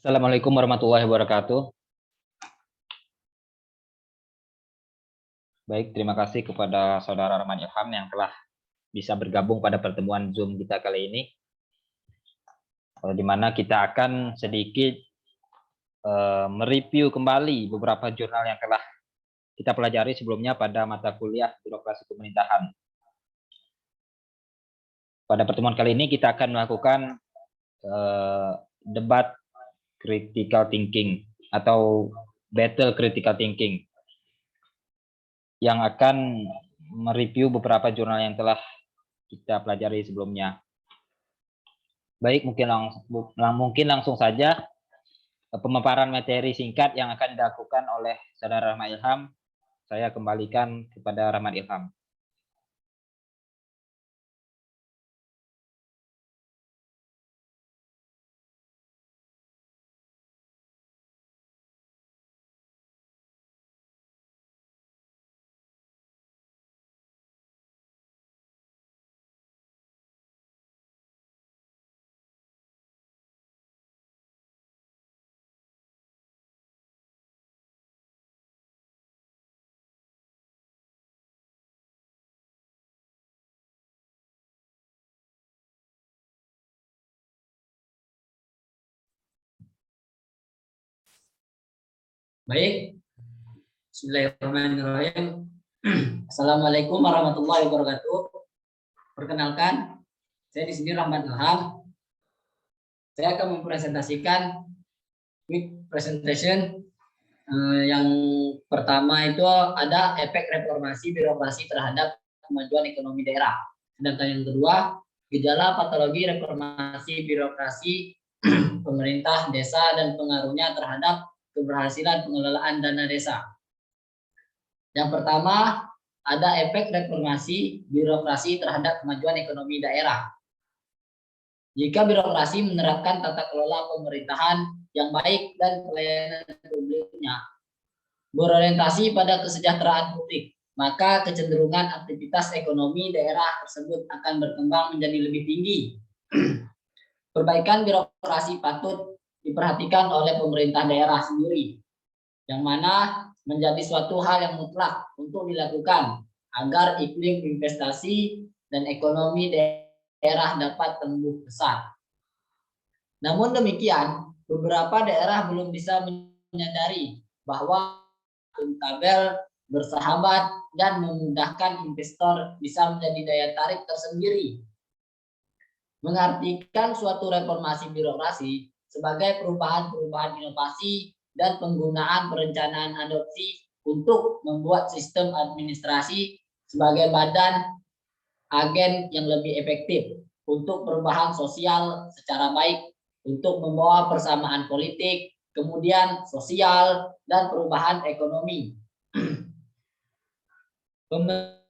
Assalamualaikum warahmatullahi wabarakatuh. Baik, terima kasih kepada Saudara Rahman Ilham yang telah bisa bergabung pada pertemuan Zoom kita kali ini, di mana kita akan sedikit mereview kembali beberapa jurnal yang telah kita pelajari sebelumnya pada mata kuliah Birokrasi Pemerintahan. Pada pertemuan kali ini kita akan melakukan debat critical thinking atau battle critical thinking yang akan mereview beberapa jurnal yang telah kita pelajari sebelumnya. Baik, mungkin langsung saja pemaparan materi singkat yang akan dilakukan oleh Saudara Rahmat Ilham. Saya kembalikan kepada Rahmat Ilham. Baik, Bismillahirrahmanirrahim. Assalamualaikum warahmatullahi wabarakatuh. Perkenalkan, saya di sini Rahmat Ilham. Saya akan mempresentasikan quick presentation. Yang pertama itu ada efek reformasi birokrasi terhadap kemajuan ekonomi daerah. Sedangkan yang kedua, gejala patologi reformasi birokrasi pemerintah desa dan pengaruhnya terhadap keberhasilan pengelolaan dana desa. Yang pertama, ada efek reformasi birokrasi terhadap kemajuan ekonomi daerah. Jika birokrasi menerapkan tata kelola pemerintahan yang baik dan pelayanan publiknya berorientasi pada kesejahteraan publik, maka kecenderungan aktivitas ekonomi daerah tersebut akan berkembang menjadi lebih tinggi. Perbaikan birokrasi patut diperhatikan oleh pemerintah daerah sendiri, yang mana menjadi suatu hal yang mutlak untuk dilakukan agar iklim investasi dan ekonomi daerah dapat tumbuh besar. Namun demikian, beberapa daerah belum bisa menyadari bahwa akuntabel, bersahabat, dan memudahkan investor bisa menjadi daya tarik tersendiri. Mengartikan suatu reformasi birokrasi sebagai perubahan-perubahan inovasi dan penggunaan perencanaan adopsi untuk membuat sistem administrasi sebagai badan agen yang lebih efektif untuk perubahan sosial secara baik, untuk membawa persamaan politik, kemudian sosial, dan perubahan ekonomi. Pemerintah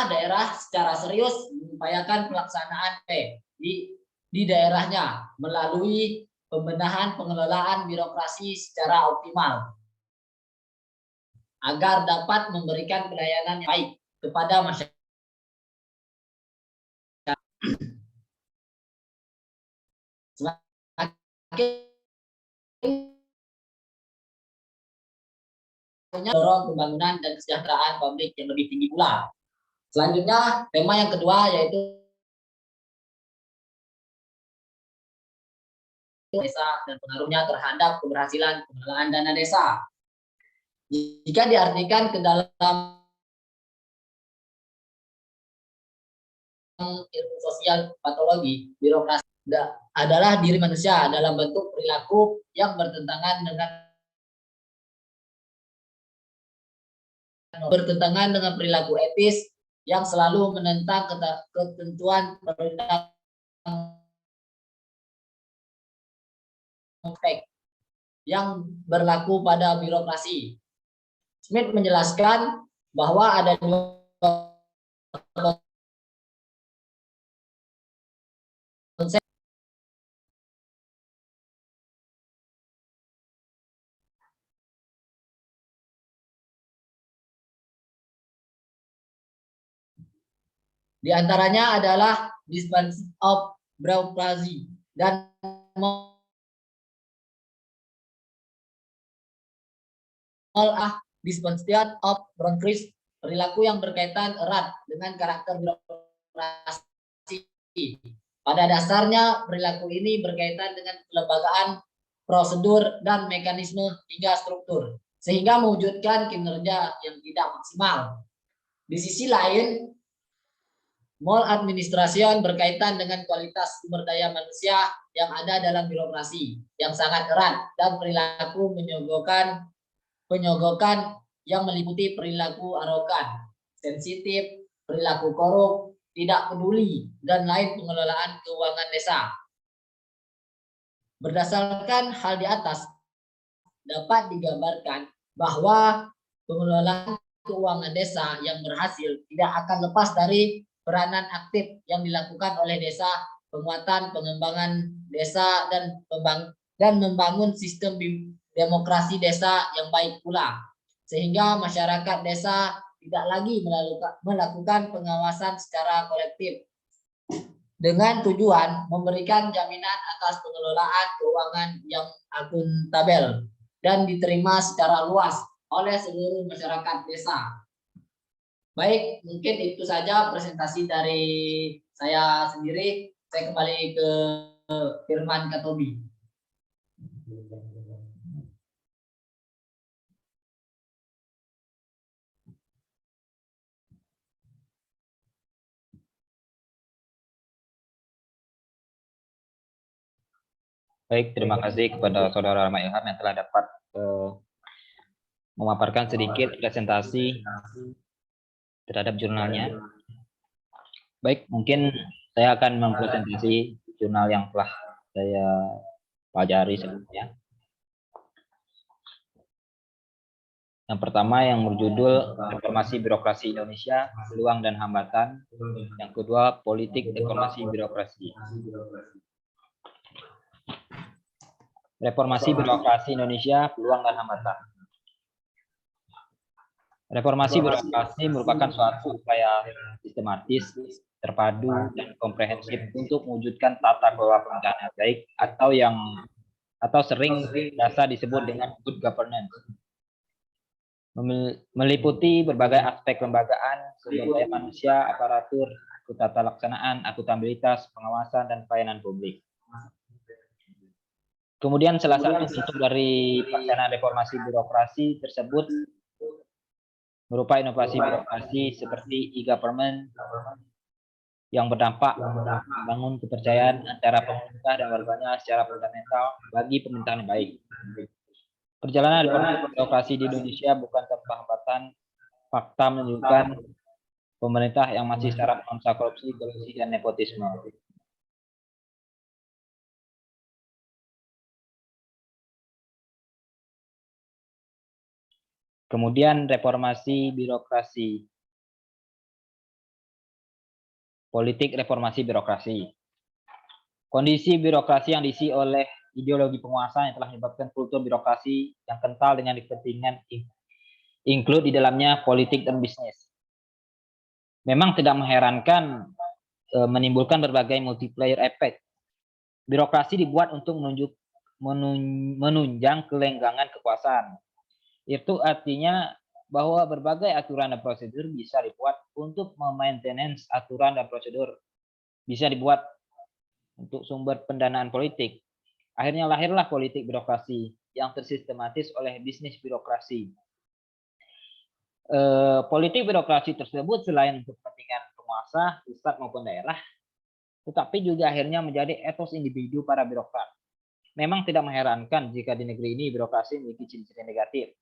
daerah secara serius mengupayakan pelaksanaan di daerahnya melalui pembenahan pengelolaan birokrasi secara optimal agar dapat memberikan pelayanan yang baik kepada masyarakat. Semakin dorong pembangunan dan kesejahteraan publik yang lebih tinggi pula. Selanjutnya, tema yang kedua yaitu desa dan pengaruhnya terhadap keberhasilan pengelolaan dana desa. Jika diartikan ke dalam ilmu sosial patologi, birokrasi adalah diri manusia dalam bentuk perilaku yang bertentangan dengan perilaku etis yang selalu menentang ketentuan perundang yang berlaku pada birokrasi. Smith menjelaskan bahwa ada dua konsep di antaranya adalah dispensation of bureaucracy dan Dispensiat of Bronchris, perilaku yang berkaitan erat dengan karakter birokrasi. Pada dasarnya, perilaku ini berkaitan dengan kelembagaan, prosedur, dan mekanisme hingga struktur, sehingga mewujudkan kinerja yang tidak maksimal. Di sisi lain, maladministration berkaitan dengan kualitas sumber daya manusia yang ada dalam birokrasi yang sangat erat dan perilaku penyogokan yang meliputi perilaku arogan, sensitif, perilaku korup, tidak peduli, dan lain pengelolaan keuangan desa. Berdasarkan hal di atas, dapat digambarkan bahwa pengelolaan keuangan desa yang berhasil tidak akan lepas dari peranan aktif yang dilakukan oleh desa, penguatan pengembangan desa, dan membangun sistem demokrasi desa yang baik pula, sehingga masyarakat desa tidak lagi melakukan pengawasan secara kolektif dengan tujuan memberikan jaminan atas pengelolaan keuangan yang akuntabel dan diterima secara luas oleh seluruh masyarakat desa. Baik, mungkin itu saja presentasi dari saya sendiri. Saya kembali ke Firman Katobi. Baik, terima kasih kepada Saudara Rahmat Ilham yang telah dapat memaparkan sedikit presentasi terhadap jurnalnya. Baik, mungkin saya akan mempresentasi jurnal yang telah saya pelajari sebelumnya. Yang pertama yang berjudul Reformasi Birokrasi Indonesia, Peluang dan Hambatan. Yang kedua, Politik Reformasi Birokrasi. Reformasi Birokrasi Indonesia, Peluang dan Hambatan. Reformasi birokrasi merupakan suatu upaya sistematis, terpadu, dan komprehensif untuk mewujudkan tata kelola pemerintahan yang baik atau sering biasa disebut dengan good governance. Meliputi berbagai aspek kelembagaan, sumber daya manusia, aparatur, tata laksanaan, akuntabilitas, pengawasan, dan pelayanan publik. Kemudian salah satu bentuk dari pelaksanaan reformasi birokrasi tersebut berupa inovasi birokrasi seperti e-government yang berdampak membangun kepercayaan antara pemerintah dan warganya secara fundamental bagi pemerintahan yang baik. Perjalanan reformasi birokrasi di Indonesia bukan tanpa hambatan. Fakta menunjukkan pemerintah yang masih secara menguasai korupsi, dan nepotisme. Kemudian reformasi birokrasi. Politik reformasi birokrasi. Kondisi birokrasi yang diisi oleh ideologi penguasa yang telah menyebabkan kultur birokrasi yang kental dengan kepentingan include di dalamnya politik dan bisnis. Memang tidak mengherankan menimbulkan berbagai multiplier effect. Birokrasi dibuat untuk menunjang kelenggangan kekuasaan. Itu artinya bahwa berbagai aturan dan prosedur bisa dibuat untuk memaintenance aturan dan prosedur. Bisa dibuat untuk sumber pendanaan politik. Akhirnya lahirlah politik birokrasi yang tersistematis oleh bisnis birokrasi. Politik birokrasi tersebut selain untuk kepentingan penguasa, pusat maupun daerah, tetapi juga akhirnya menjadi etos individu para birokrat. Memang tidak mengherankan jika di negeri ini birokrasi memiliki ciri-ciri negatif,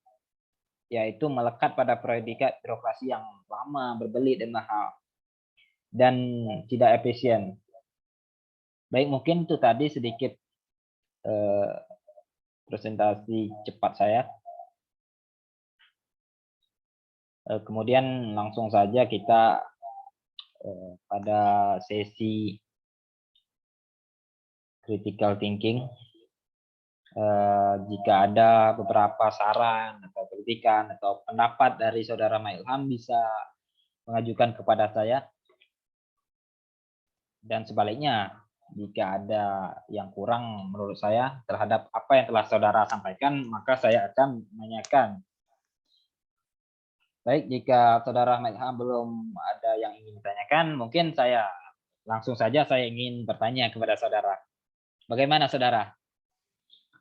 yaitu melekat pada predikat birokrasi yang lama, berbelit, dan mahal, dan tidak efisien. Baik, mungkin itu tadi sedikit presentasi cepat saya. Kemudian langsung saja kita pada sesi critical thinking. Jika ada beberapa saran atau kritikan atau pendapat dari Saudara Mailham bisa mengajukan kepada saya, dan sebaliknya jika ada yang kurang menurut saya terhadap apa yang telah saudara sampaikan, maka saya akan menanyakan Baik, jika Saudara Ahmad Ilham belum ada yang ingin ditanyakan, mungkin saya langsung saja saya ingin bertanya kepada Saudara. Bagaimana Saudara?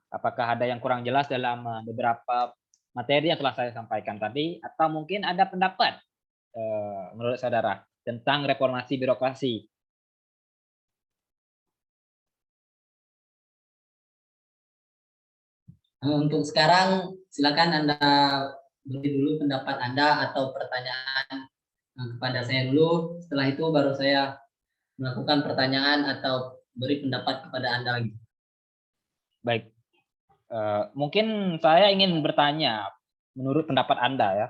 Apakah ada yang kurang jelas dalam beberapa materi yang telah saya sampaikan tadi, atau mungkin ada pendapat menurut Saudara tentang reformasi birokrasi? Untuk sekarang silakan Anda beri dulu pendapat Anda atau pertanyaan kepada saya dulu. Setelah itu baru saya melakukan pertanyaan atau beri pendapat kepada Anda lagi. Baik, mungkin saya ingin bertanya menurut pendapat Anda ya.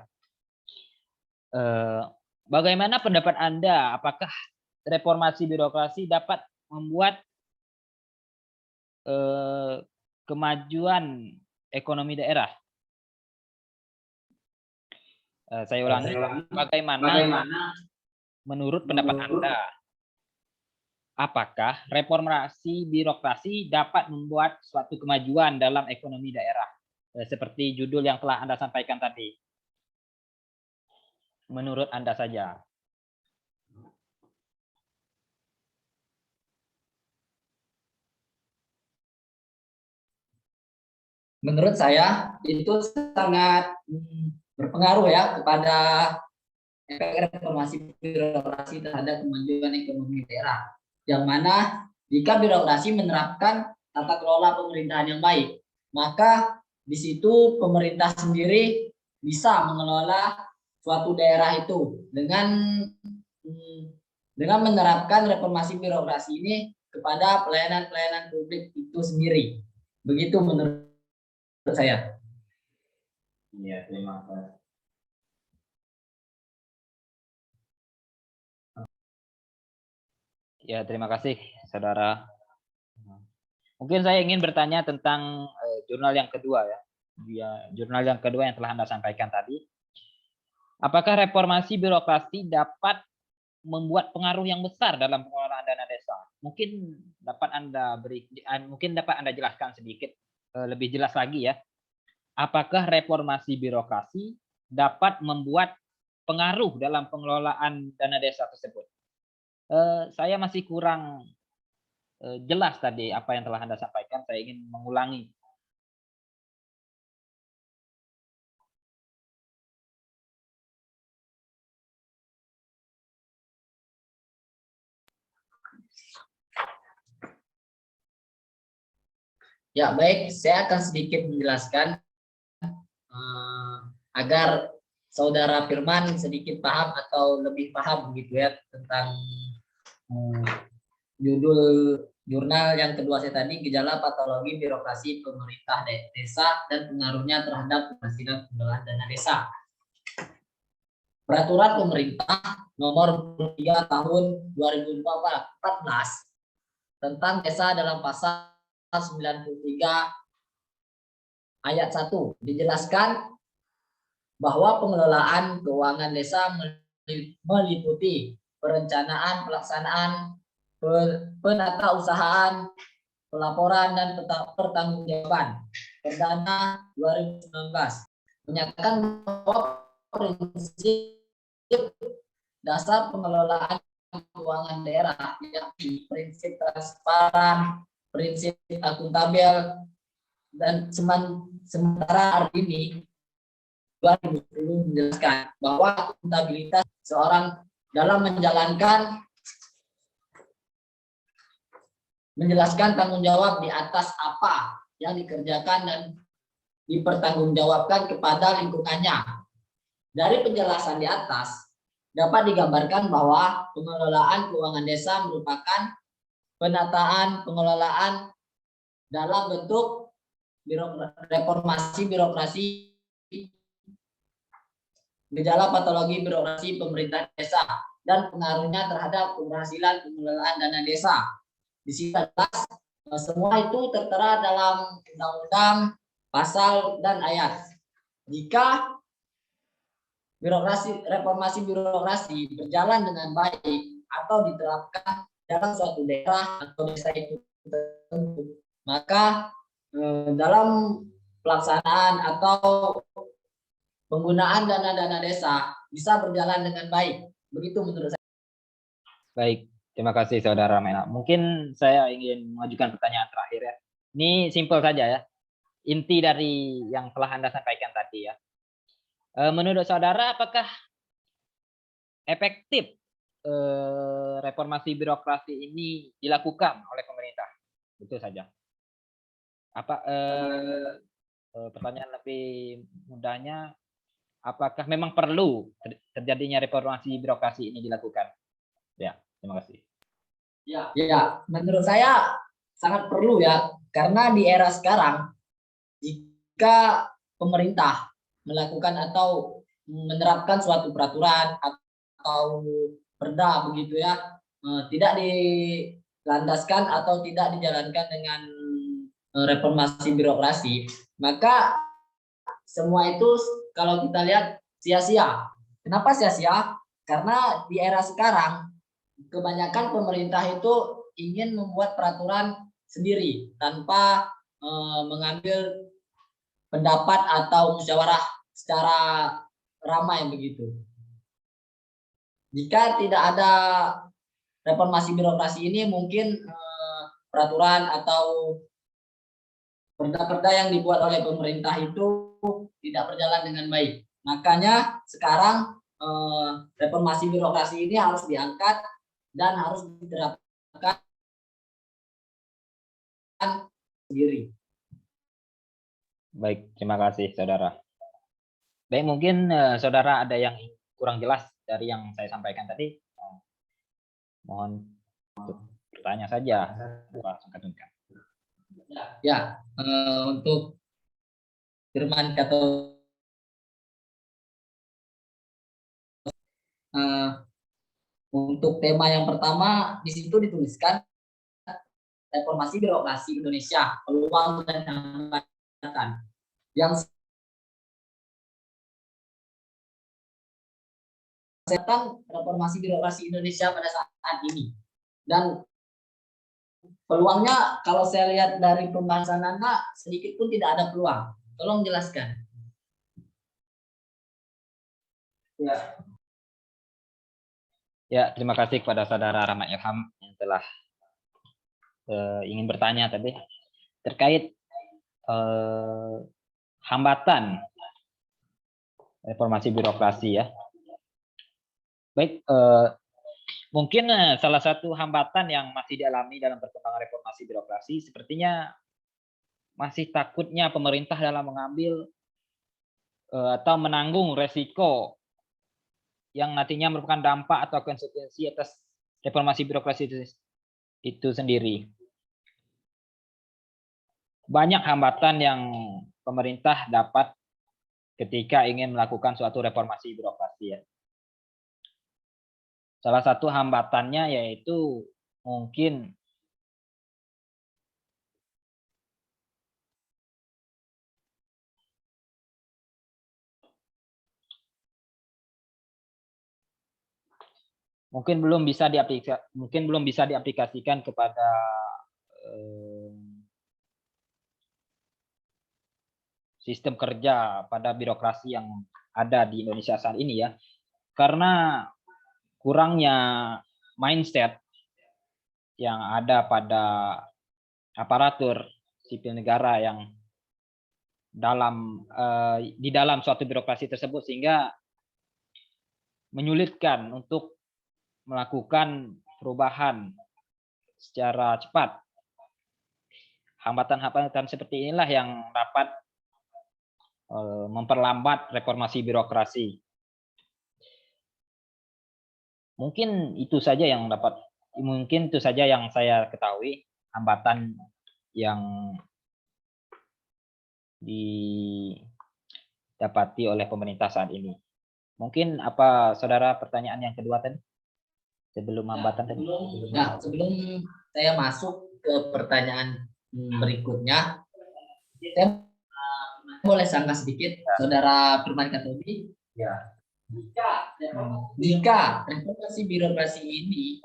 Bagaimana pendapat Anda? Apakah reformasi birokrasi dapat membuat kemajuan ekonomi daerah? Saya ulangi, bagaimana menurut pendapat Anda? Apakah reformasi birokrasi dapat membuat suatu kemajuan dalam ekonomi daerah? Seperti judul yang telah Anda sampaikan tadi. Menurut Anda saja. Menurut saya itu sangat berpengaruh ya kepada efek reformasi birokrasi terhadap kemajuan ekonomi daerah. Yang mana jika birokrasi menerapkan tata kelola pemerintahan yang baik, maka di situ pemerintah sendiri bisa mengelola suatu daerah itu dengan menerapkan reformasi birokrasi ini kepada pelayanan-pelayanan publik itu sendiri. Begitu menurut saya. Iya, terima kasih. Ya, terima kasih, Saudara. Mungkin saya ingin bertanya tentang jurnal yang kedua ya. Jurnal yang kedua yang telah Anda sampaikan tadi. Apakah reformasi birokrasi dapat membuat pengaruh yang besar dalam pengelolaan dana desa? Mungkin dapat Anda jelaskan sedikit lebih jelas lagi ya. Apakah reformasi birokrasi dapat membuat pengaruh dalam pengelolaan dana desa tersebut? Saya masih kurang jelas tadi apa yang telah Anda sampaikan, saya ingin mengulangi. Ya, baik, saya akan sedikit menjelaskan agar Saudara Firman sedikit paham atau lebih paham gitu ya tentang judul jurnal yang kedua saya tadi, gejala patologi birokrasi pemerintah desa dan pengaruhnya terhadap keberhasilan pengelolaan dana desa. Peraturan pemerintah nomor 3 tahun 2014 tentang desa dalam pasal 93 ayat 1 dijelaskan bahwa pengelolaan keuangan desa meliputi perencanaan, pelaksanaan, penata usahaan, pelaporan dan pertanggungjawaban. Perdana 2019 menyatakan bahwa prinsip dasar pengelolaan keuangan daerah yakni prinsip transparan, prinsip akuntabel, dan sementara hari ini 2010 menjelaskan bahwa akuntabilitas seorang dalam menjelaskan tanggung jawab di atas apa yang dikerjakan dan dipertanggungjawabkan kepada lingkungannya. Dari penjelasan di atas dapat digambarkan bahwa pengelolaan keuangan desa merupakan penataan pengelolaan dalam bentuk reformasi birokrasi, gejala patologi birokrasi pemerintah desa dan pengaruhnya terhadap keberhasilan pengelolaan dana desa. Di sini semua itu tertera dalam undang-undang, pasal dan ayat. Jika reformasi birokrasi berjalan dengan baik atau diterapkan dalam suatu daerah atau desa itu tertentu, maka dalam pelaksanaan atau penggunaan dana-dana desa bisa berjalan dengan baik. Begitu menurut saya. Baik, terima kasih Saudara Mena. Mungkin saya ingin mengajukan pertanyaan terakhir ya. Ini simpel saja ya. Inti dari yang telah Anda sampaikan tadi ya. Menurut Saudara, apakah efektif reformasi birokrasi ini dilakukan oleh pemerintah? Itu saja. Apa pertanyaan lebih mudahnya, apakah memang perlu terjadinya reformasi birokrasi ini dilakukan? Ya, terima kasih. Ya, menurut saya sangat perlu ya, karena di era sekarang jika pemerintah melakukan atau menerapkan suatu peraturan atau perda begitu ya, tidak dilandaskan atau tidak dijalankan dengan reformasi birokrasi, maka semua itu kalau kita lihat sia-sia. Kenapa sia-sia? Karena di era sekarang kebanyakan pemerintah itu ingin membuat peraturan sendiri tanpa mengambil pendapat atau musyawarah secara ramai begitu. Jika tidak ada reformasi birokrasi ini, mungkin peraturan atau perda-perda yang dibuat oleh pemerintah itu tidak berjalan dengan baik. Makanya sekarang reformasi birokrasi ini harus diangkat dan harus diterapkan sendiri. Baik, terima kasih Saudara. Baik, mungkin Saudara ada yang kurang jelas dari yang saya sampaikan tadi. Mohon untuk bertanya saja. Langsung ketunkan. Ya, untuk Firman atau untuk tema yang pertama di situ dituliskan reformasi birokrasi Indonesia, peluang dan hambatan. Yang tentang reformasi birokrasi Indonesia pada saat ini. Dan peluangnya kalau saya lihat dari pembahasan Anda sedikit pun tidak ada peluang. Tolong jelaskan. Ya, terima kasih kepada Saudara Rahmat Ilham yang telah ingin bertanya tadi terkait hambatan reformasi birokrasi ya. Baik, mungkin salah satu hambatan yang masih dialami dalam perkembangan reformasi birokrasi sepertinya masih takutnya pemerintah dalam mengambil atau menanggung resiko yang nantinya merupakan dampak atau konsekuensi atas reformasi birokrasi itu sendiri. Banyak hambatan yang pemerintah dapat ketika ingin melakukan suatu reformasi birokrasi ya. Salah satu hambatannya yaitu mungkin belum bisa diaplikasikan kepada sistem kerja pada birokrasi yang ada di Indonesia saat ini ya. Karena kurangnya mindset yang ada pada aparatur sipil negara yang di dalam suatu birokrasi tersebut, sehingga menyulitkan untuk melakukan perubahan secara cepat. Hambatan-hambatan seperti inilah yang dapat memperlambat reformasi birokrasi. Mungkin itu saja yang saya ketahui hambatan yang didapati oleh pemerintah saat ini. Mungkin apa Saudara pertanyaan yang kedua tadi? Sebelum hambatan tadi. Sebelum saya masuk ke pertanyaan berikutnya, saya boleh sanggah sedikit, Saudara Firman Katobi. Ya. Jika reformasi birokrasi ini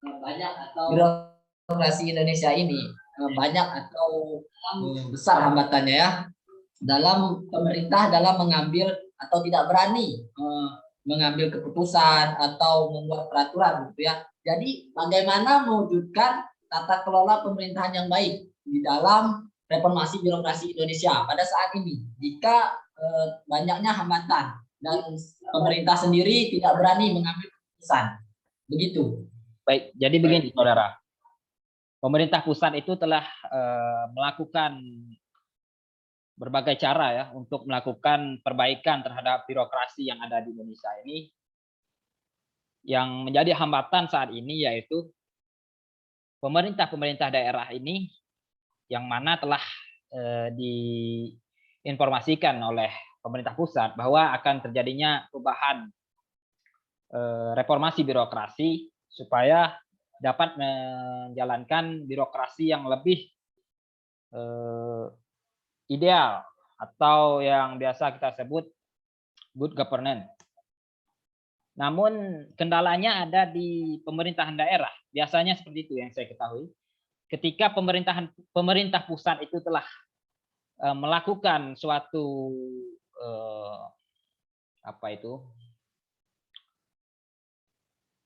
banyak atau birokrasi Indonesia ini banyak atau besar hambatannya ya dalam pemerintah dalam mengambil atau tidak berani mengambil keputusan atau membuat peraturan gitu ya. Jadi bagaimana mewujudkan tata kelola pemerintahan yang baik di dalam reformasi birokrasi Indonesia pada saat ini jika banyaknya hambatan dan pemerintah sendiri tidak berani mengambil keputusan. Begitu. Baik, jadi begini saudara. Pemerintah pusat itu telah melakukan berbagai cara ya untuk melakukan perbaikan terhadap birokrasi yang ada di Indonesia ini. Yang menjadi hambatan saat ini yaitu pemerintah daerah ini yang mana telah diinformasikan oleh pemerintah pusat bahwa akan terjadinya perubahan reformasi birokrasi supaya dapat menjalankan birokrasi yang lebih ideal atau yang biasa kita sebut good governance. Namun kendalanya ada di pemerintahan daerah. Biasanya seperti itu yang saya ketahui. Ketika pemerintah pusat itu telah melakukan suatu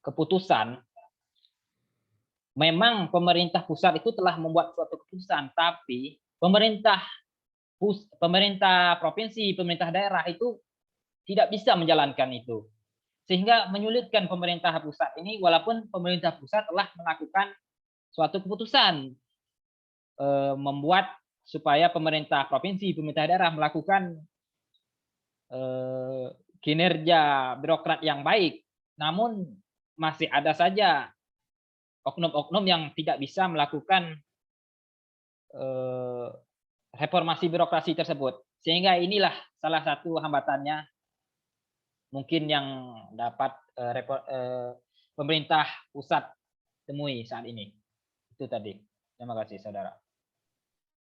keputusan, memang pemerintah pusat itu telah membuat suatu keputusan, tapi pemerintah provinsi, pemerintah daerah itu tidak bisa menjalankan itu. Sehingga menyulitkan pemerintah pusat ini walaupun pemerintah pusat telah melakukan suatu keputusan membuat supaya pemerintah provinsi, pemerintah daerah melakukan kinerja birokrat yang baik. Namun masih ada saja oknum-oknum yang tidak bisa melakukan reformasi birokrasi tersebut. Sehingga inilah salah satu hambatannya mungkin yang dapat pemerintah pusat temui saat ini. Itu tadi. Terima kasih, saudara.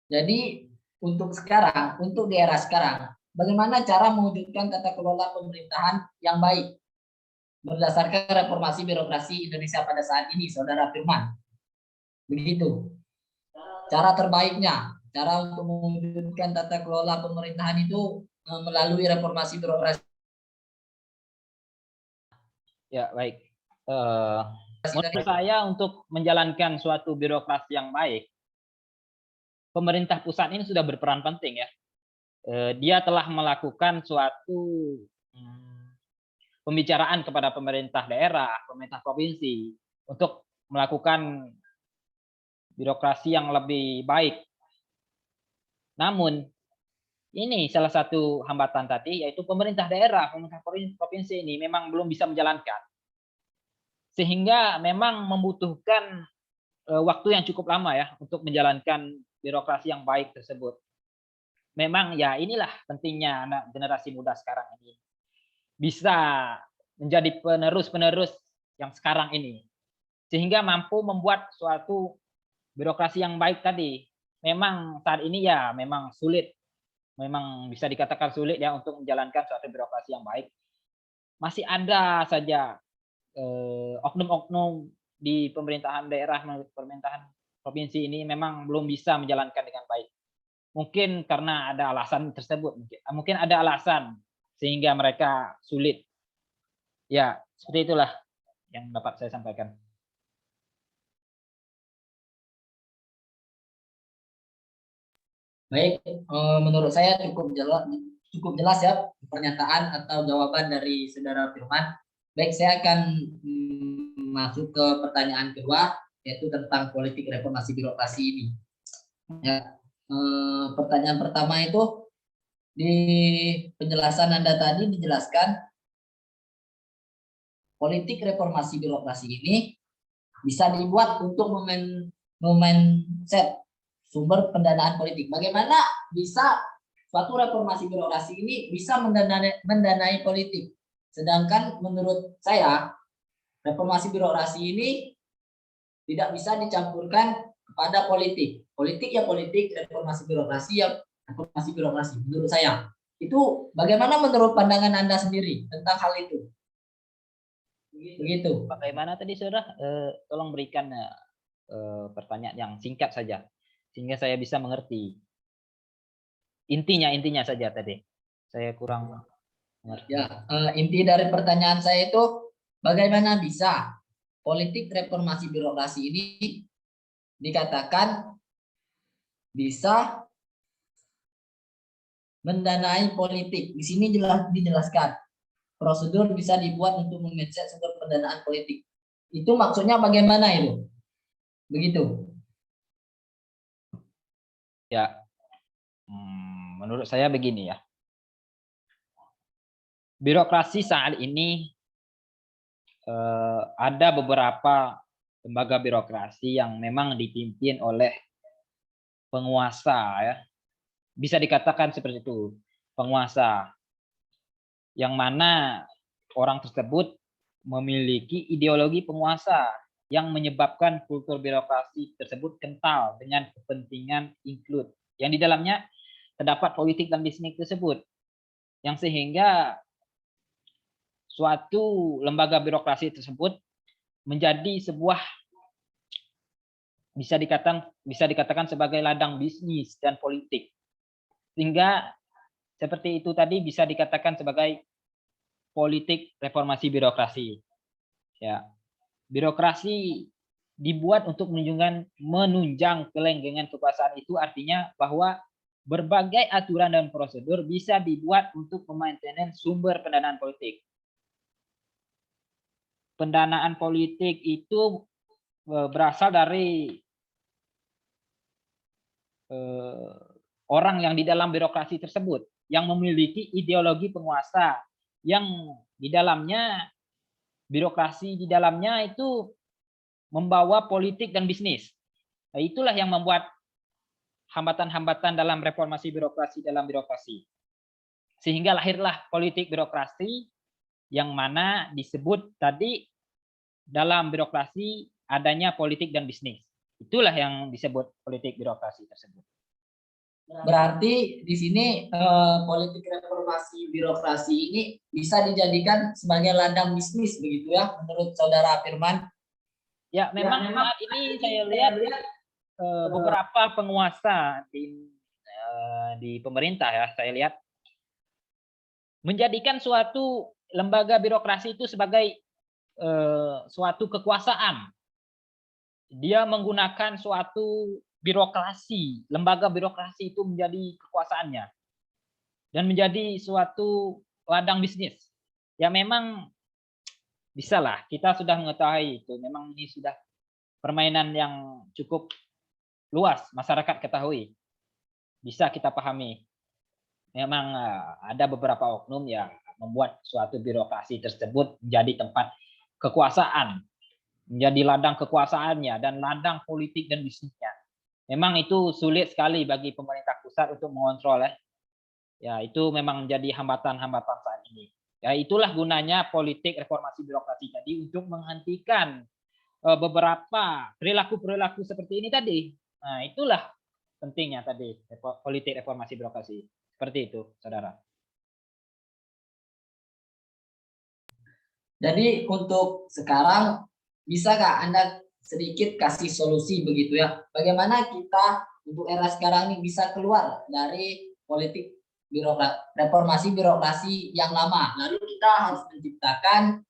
Jadi untuk sekarang, untuk di era sekarang, bagaimana cara mewujudkan tata kelola pemerintahan yang baik berdasarkan reformasi birokrasi Indonesia pada saat ini, Saudara Firman? Begitu. Cara terbaiknya, cara untuk mewujudkan tata kelola pemerintahan itu melalui reformasi birokrasi. Ya, baik. Menurut saya untuk menjalankan suatu birokrasi yang baik, pemerintah pusat ini sudah berperan penting ya. Dia telah melakukan suatu pembicaraan kepada pemerintah daerah, pemerintah provinsi untuk melakukan birokrasi yang lebih baik. Namun ini salah satu hambatan tadi yaitu pemerintah daerah, pemerintah provinsi ini memang belum bisa menjalankan. Sehingga memang membutuhkan waktu yang cukup lama ya untuk menjalankan birokrasi yang baik tersebut. Memang ya inilah pentingnya anak generasi muda sekarang ini bisa menjadi penerus-penerus yang sekarang ini. Sehingga mampu membuat suatu birokrasi yang baik tadi. Memang saat ini ya memang sulit. Memang bisa dikatakan sulit ya untuk menjalankan suatu birokrasi yang baik. Masih ada saja oknum-oknum di pemerintahan daerah, pemerintahan provinsi ini memang belum bisa menjalankan dengan baik. Mungkin karena ada alasan tersebut, mungkin ada alasan sehingga mereka sulit. Ya, seperti itulah yang dapat saya sampaikan. Baik, menurut saya cukup jelas ya pernyataan atau jawaban dari Saudara Firman. Baik, saya akan masuk ke pertanyaan kedua, yaitu tentang politik reformasi birokrasi ini. Ya, pertanyaan pertama itu di penjelasan Anda tadi dijelaskan politik reformasi birokrasi ini bisa dibuat untuk memenset sumber pendanaan politik. Bagaimana bisa suatu reformasi birokrasi ini bisa mendanai politik? Sedangkan menurut saya reformasi birokrasi ini tidak bisa dicampurkan kepada politik. Politik ya politik, reformasi birokrasi ya reformasi birokrasi. Menurut saya itu bagaimana menurut pandangan Anda sendiri tentang hal itu? Begitu. Bagaimana tadi saudara? Tolong berikan pertanyaan yang singkat saja sehingga saya bisa mengerti. Intinya saja tadi. Saya kurang Ya, inti dari pertanyaan saya itu bagaimana bisa politik reformasi birokrasi ini dikatakan bisa mendanai politik. Di sini jelas dijelaskan prosedur bisa dibuat untuk mengecek sumber pendanaan politik. Itu maksudnya bagaimana itu? Begitu. Ya, menurut saya begini ya. Birokrasi saat ini ada beberapa lembaga birokrasi yang memang dipimpin oleh penguasa ya. Bisa dikatakan seperti itu, penguasa. Yang mana orang tersebut memiliki ideologi penguasa yang menyebabkan kultur birokrasi tersebut kental dengan kepentingan include yang di dalamnya terdapat politik dan bisnis tersebut, yang sehingga suatu lembaga birokrasi tersebut menjadi sebuah bisa dikatakan sebagai ladang bisnis dan politik, sehingga seperti itu tadi bisa dikatakan sebagai politik reformasi birokrasi. Ya, birokrasi dibuat untuk menunjang kelenggengan kekuasaan, itu artinya bahwa berbagai aturan dan prosedur bisa dibuat untuk memaintain sumber pendanaan politik. Pendanaan politik itu berasal dari orang yang di dalam birokrasi tersebut yang memiliki ideologi penguasa, yang di dalamnya birokrasi di dalamnya itu membawa politik dan bisnis. Nah, itulah yang membuat hambatan-hambatan dalam reformasi birokrasi dalam birokrasi. Sehingga lahirlah politik birokrasi yang mana disebut tadi dalam birokrasi adanya politik dan bisnis. Itulah yang disebut politik birokrasi tersebut. Berarti di sini politik reformasi birokrasi ini bisa dijadikan sebagai ladang bisnis begitu ya menurut Saudara Firman? Ya, memang saat ini saya lihat beberapa penguasa di pemerintah ya, saya lihat menjadikan suatu lembaga birokrasi itu sebagai suatu kekuasaan. Dia menggunakan suatu birokrasi, lembaga birokrasi itu menjadi kekuasaannya dan menjadi suatu ladang bisnis. Ya memang bisa lah, kita sudah mengetahui itu, memang ini sudah permainan yang cukup luas, masyarakat ketahui, bisa kita pahami. Memang ada beberapa oknum yang membuat suatu birokrasi tersebut menjadi tempat kekuasaan, menjadi ladang kekuasaannya dan ladang politik dan bisnisnya. Memang itu sulit sekali bagi pemerintah pusat untuk mengontrol ya. Ya, itu memang menjadi hambatan-hambatan saat ini. Ya, itulah gunanya politik reformasi birokrasi tadi untuk menghentikan beberapa perilaku-perilaku seperti ini tadi. Nah, itulah pentingnya tadi politik reformasi birokrasi. Seperti itu, Saudara. Jadi untuk sekarang bisa nggak Anda sedikit kasih solusi begitu ya? Bagaimana kita untuk era sekarang ini bisa keluar dari politik reformasi birokrasi yang lama? Lalu kita harus menciptakan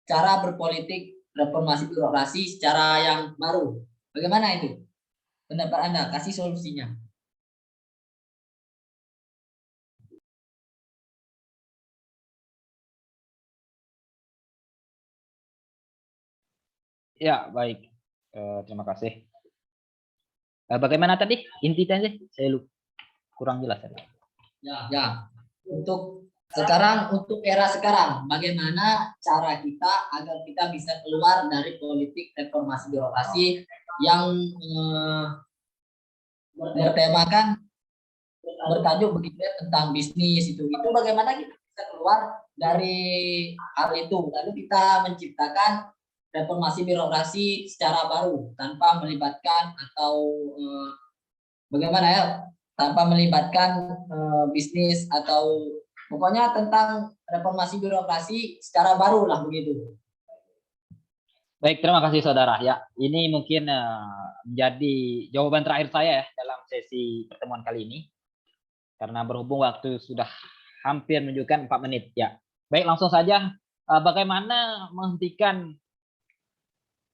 cara berpolitik reformasi birokrasi secara yang baru. Bagaimana itu? Pendapat Anda, kasih solusinya. Ya, baik. Terima kasih. Bagaimana tadi? Inti tadi? Saya kurang jelas. Ya. Untuk sekarang, untuk era sekarang, bagaimana cara kita agar kita bisa keluar dari politik reformasi birokrasi yang bertemakan bertajuk begitu ya, tentang bisnis itu bagaimana kita bisa keluar dari hal itu, lalu kita menciptakan reformasi birokrasi secara baru tanpa melibatkan atau bagaimana ya, tanpa melibatkan bisnis atau pokoknya tentang reformasi birokrasi secara baru lah begitu. Baik, terima kasih Saudara. Ya, ini mungkin menjadi jawaban terakhir saya ya dalam sesi pertemuan kali ini. Karena berhubung waktu sudah hampir menunjukkan 4 menit ya. Baik, langsung saja. Bagaimana menghentikan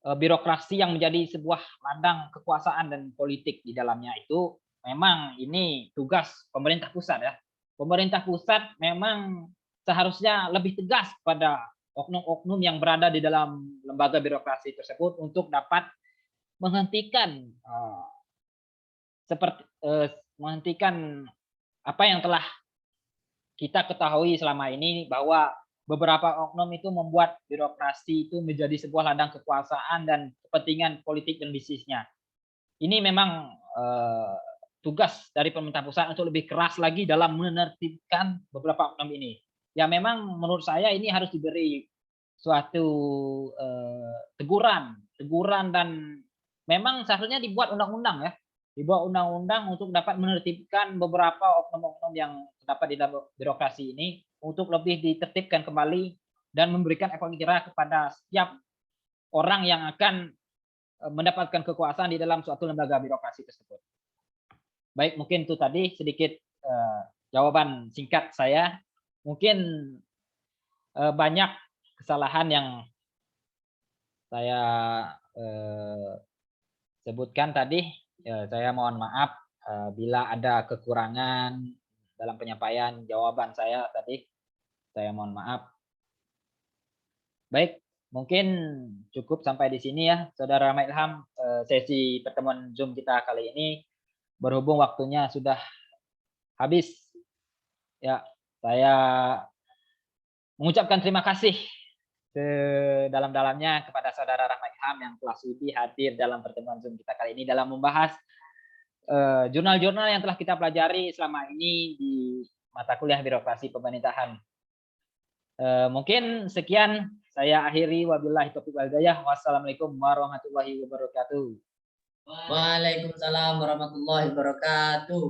birokrasi yang menjadi sebuah ladang kekuasaan dan politik di dalamnya itu memang ini tugas pemerintah pusat ya. Pemerintah pusat memang seharusnya lebih tegas pada oknum-oknum yang berada di dalam lembaga birokrasi tersebut untuk dapat menghentikan menghentikan apa yang telah kita ketahui selama ini, bahwa beberapa oknum itu membuat birokrasi itu menjadi sebuah ladang kekuasaan dan kepentingan politik dan bisnisnya. Ini memang tugas dari pemerintah pusat untuk lebih keras lagi dalam menertibkan beberapa oknum ini. Ya memang menurut saya ini harus diberi suatu teguran dan memang seharusnya dibuat undang-undang ya. Dibuat undang-undang untuk dapat menertibkan beberapa oknum-oknum yang terdapat di dalam birokrasi ini untuk lebih ditertibkan kembali dan memberikan efek jerah kepada setiap orang yang akan mendapatkan kekuasaan di dalam suatu lembaga birokrasi tersebut. Baik, mungkin itu tadi sedikit jawaban singkat saya. Mungkin banyak kesalahan yang saya sebutkan tadi. Saya mohon maaf bila ada kekurangan dalam penyampaian jawaban saya tadi. Saya mohon maaf. Baik, mungkin cukup sampai di sini ya, Saudara Ilham. Sesi pertemuan Zoom kita kali ini, berhubung waktunya sudah habis. Ya, saya mengucapkan terima kasih sedalam-dalamnya kepada Saudara Rahmat Ilham yang telah sudi hadir dalam pertemuan Zoom kita kali ini dalam membahas jurnal-jurnal yang telah kita pelajari selama ini di mata kuliah birokrasi pemerintahan. Mungkin sekian saya akhiri, wabillahi taufiq wal hidayah. Wassalamualaikum warahmatullahi wabarakatuh. Waalaikumsalam warahmatullahi wabarakatuh.